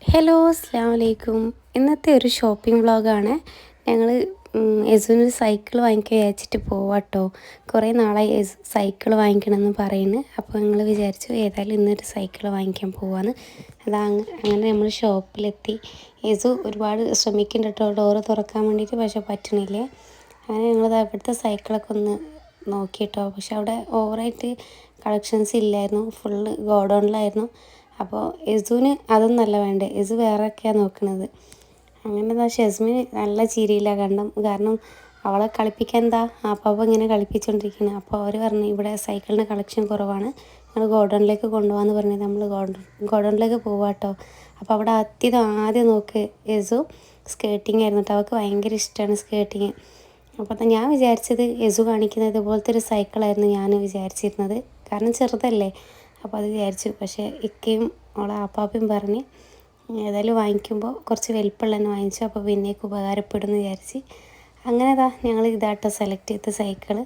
Hello അസ്സാം വലൈക്കും. ഇന്നത്തെ ഒരു ഷോപ്പിംഗ് വ്ളോഗാണ്. ഞങ്ങൾ യസുവിനൊരു സൈക്കിൾ വാങ്ങിക്കാൻ വിചാരിച്ചിട്ട് പോവാട്ടോ. കുറേ നാളായി സൈക്കിൾ വാങ്ങിക്കണമെന്ന് പറയുന്നു. അപ്പോൾ ഞങ്ങൾ വിചാരിച്ചു ഏതായാലും ഇന്നൊരു സൈക്കിൾ വാങ്ങിക്കാൻ പോവാന്ന്. അങ്ങനെ നമ്മൾ ഷോപ്പിലെത്തി. യസു ഒരുപാട് ശ്രമിക്കുന്നുണ്ട് കേട്ടോ ഡോറ് തുറക്കാൻ വേണ്ടിയിട്ട്, പക്ഷെ പറ്റണില്ല. അങ്ങനെ ഞങ്ങൾ ഇവിടുത്തെ സൈക്കിളൊക്കെ ഒന്ന് നോക്കിയിട്ടോ, പക്ഷെ അവിടെ ഓവറായിട്ട് കളക്ഷൻസ് ഇല്ലായിരുന്നു, ഫുള്ള് ഗോഡൗണിലായിരുന്നു. അപ്പോൾ യസുവിന് അതൊന്നല്ല വേണ്ടത്, യസു വേറെയൊക്കെയാണ് നോക്കുന്നത്. അങ്ങനെ ഷെസ്മിന് നല്ല ചിരിയില്ല കാരണം അവളെ കളിപ്പിക്കാൻ അപ്പോൾ ഇങ്ങനെ കളിപ്പിച്ചുകൊണ്ടിരിക്കുന്നത്. അപ്പോൾ അവർ പറഞ്ഞു ഇവിടെ സൈക്കിളിൻ്റെ കളക്ഷൻ കുറവാണ്, ഞങ്ങൾ ഗോഡൗണിലേക്ക് കൊണ്ടുപോകാമെന്ന് പറഞ്ഞത്. നമ്മൾ ഗോഡൗണിലേക്ക് പോവാട്ടോ. അപ്പോൾ അവിടെ ആദ്യം നോക്ക് യസു സ്കേട്ടിങ് ആയിരുന്നു കേട്ടോ. അവൾക്ക് ഭയങ്കര ഇഷ്ടമാണ് സ്കേട്ടിങ്. അപ്പോൾ ഞാൻ വിചാരിച്ചത് യസു കാണിക്കുന്നത് ഇതുപോലത്തെ ഒരു സൈക്കിളായിരുന്നു ഞാൻ വിചാരിച്ചിരുന്നത്, കാരണം ചെറുതല്ലേ. അപ്പോൾ അത് വിചാരിച്ചു. പക്ഷേ ഇക്കയും അവളെ ആപ്പാപ്പയും പറഞ്ഞ് ഏതായാലും വാങ്ങിക്കുമ്പോൾ കുറച്ച് വലിപ്പമുള്ള തന്നെ വാങ്ങിച്ചു, അപ്പോൾ പിന്നേക്ക് ഉപകാരപ്പെടുമെന്ന് വിചാരിച്ച്. അങ്ങനെ ഞങ്ങൾ ഇതാട്ടോ സെലക്ട് ചെയ്ത സൈക്കിള്.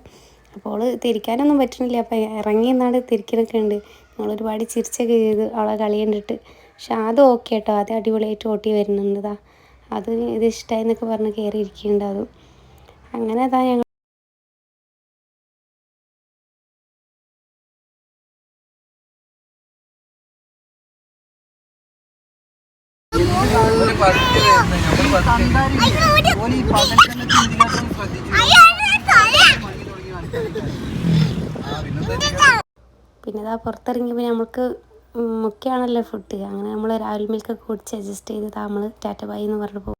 അപ്പോൾ തിരിക്കാനൊന്നും പറ്റണില്ല, അപ്പോൾ ഇറങ്ങി എന്നാണ് തിരിക്കണൊക്കെ ഉണ്ട്. ഞങ്ങളൊരുപാട് ചിരിച്ചൊക്കെ ചെയ്ത് അവളെ കളി കണ്ടിട്ട്. പക്ഷെ അത് ഓക്കെ കേട്ടോ, അത് അടിപൊളിയായിട്ട് ഓട്ടി വരുന്നുണ്ട്. അത് ഇത് ഇഷ്ടമായി എന്നൊക്കെ പറഞ്ഞ് കയറി ഇരിക്കുന്നുണ്ട് അതും. അങ്ങനെ ഞങ്ങൾ പിന്നെ പുറത്തിറങ്ങിയപ്പോൾ നമുക്ക് മുഖ്യമാണല്ലോ ഫുഡ്. അങ്ങനെ നമ്മൾ രാവിലെ മിൽക്കൊക്കെ കുടിച്ച് അഡ്ജസ്റ്റ് ചെയ്ത് നമ്മൾ ടാറ്റ ബൈ എന്ന് പറഞ്ഞു പോകും.